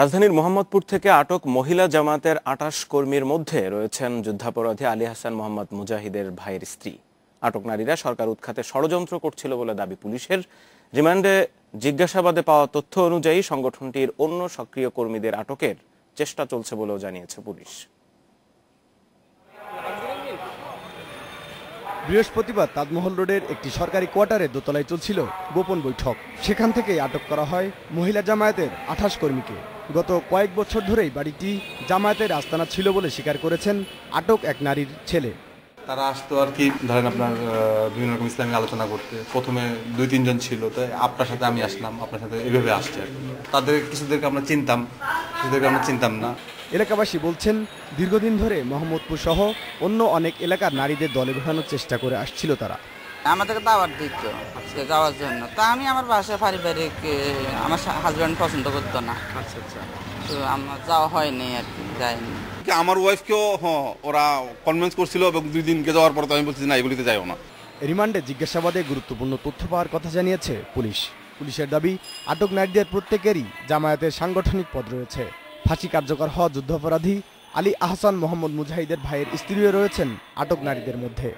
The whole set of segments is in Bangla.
রাজধানীর মোহাম্মদপুর থেকে আটক মহিলা জামায়াতের ২৮ কর্মীর মধ্যে রয়েছেন যুদ্ধাপরাধী আলী হাসান মোহাম্মদ মুজাহিদের ভাইয়ের স্ত্রী। আটক নারীরা সরকার উৎখাতে ষড়যন্ত্র করছিল বলে দাবি পুলিশের। রিমান্ডে জিজ্ঞাসাবাদে পাওয়া তথ্য অনুযায়ী সংগঠনটির অন্য সক্রিয় কর্মীদের আটকের চেষ্টা চলছে বলেও জানিয়েছে পুলিশ। বৃহস্পতিবার তাজমহল রোডের একটি সরকারি কোয়ার্টারে দোতলায় চলছিল গোপন বৈঠক। সেখান থেকেই আটক করা হয় মহিলা জামায়াতের ২৮ কর্মীকে। গত কয়েক বছর ধরেই বাড়িটি জামায়াতের আস্তানা ছিল বলে স্বীকার করেছেন আটক এক নারীর ছেলে। তারা আসতো আর কি, ধরেন আপনার বিভিন্ন রকম ইসলামিক আলোচনা করতে। প্রথমে ২-৩ জন ছিল, তো আপনার সাথে আমি আসলাম, আপনার সাথে এইভাবে আসছে আর কি। তাদের কিছুদেরকে আমরা চিনতাম, কিছুদেরকে আমরা চিনতাম না। এলাকাবাসী বলছেন, দীর্ঘদিন ধরে মোহাম্মদপুর সহ অন্য অনেক এলাকার নারীদের দলে বেঁধানোর চেষ্টা করে আসছিল তারা। আমাদেরকে দাওয়াত দিত যাওয়ার জন্য, তা আমি আমার বাসায় পারিবারিক আমার হাজব্যান্ড পছন্দ করতো না। আচ্ছা আচ্ছা, তো আমার যাওয়া হয়নি আর কি, যাইনি। আমার ওয়াইফকেও ওরা কনভিন্স করছিল এবং 2 দিনকে যাওয়ার পর তো আমি বলছি না, এগুলিতে যাইও না। রিমান্ডে জিজ্ঞাসাবাদে গুরুত্বপূর্ণ তথ্য পাওয়ার কথা জানিয়েছে পুলিশ। পুলিশের দাবি, আটক নারীদের প্রত্যেকেরই জামায়াতের সাংগঠনিক পদ রয়েছে। ফাঁসি কার্যকর হওয়া যুদ্ধাপরাধী আলী আহসান মোহাম্মদ মুজাহিদের ভাইয়ের স্ত্রীও রয়েছেন আটক নারীদের মধ্যে।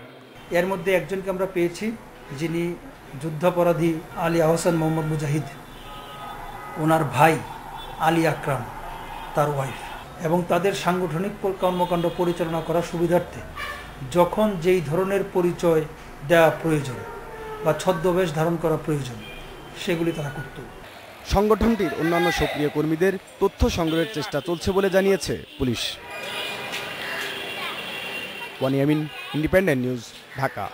এর মধ্যে একজনকে আমরা পেয়েছি, যিনি যুদ্ধাপরাধী আলী আহসান মোহাম্মদ মুজাহিদ, ওনার ভাই আলী আকরাম, তার ওয়াইফ, এবং তাদের সাংগঠনিক কর্মকাণ্ড পরিচালনা করার সুবিধার্থে যখন যেই ধরনের পরিচয় দেওয়া প্রয়োজন বা ছদ্মবেশ ধারণ করা প্রয়োজন, সেগুলি তারা করত। সংগঠনটির অন্যান্য সক্রিয় কর্মীদের তথ্য সংগ্রহের চেষ্টা চলছে বলে জানিয়েছে পুলিশ। ওয়ানি আমিন, ইন্ডিপেন্ডেন্ট নিউজ, ঢাকা।